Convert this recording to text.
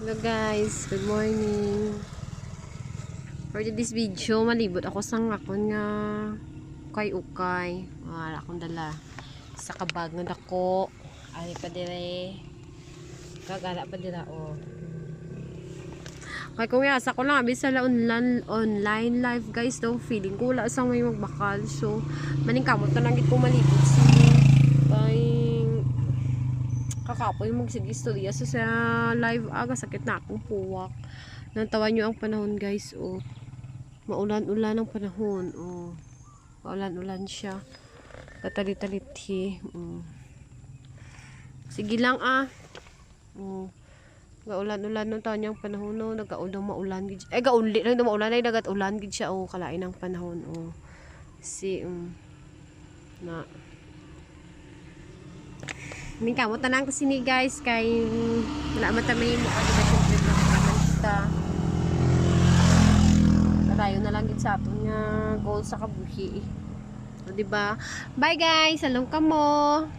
Hello guys, good morning. For this video, malibot ako sa ngakon nga ukay-ukay. Wala akong dala. Sa kabag nga dako. Ay pa dire. Kagala pa dira oh. Kaya kung yasa ko lang abis sa online live guys daw feeling ko wala sa may magbakal. So, maningkamot na lang ko malibot sa kakapoy magsigistorya sa live aga sakit na akong puwak. Nantawan nyo ang panahon guys oh. Maulan-ulan ang panahon oh. Maulan-ulan siya. Katalit-taliti. Sige lang ah. Oh. Gaulan-ulan nung taon niyang panahon no. Nagaulang maulan gid. Gauli lang maulan ay dagat ulan gid siya oh kalain ang panahon oh. Na Ning kamot na lang kasi ni guys kay wala matami mo kasi na complete na kita. Tayo na lang gid sa aton nga goal sa kabuhi. O di ba? Bye guys, salong kamo.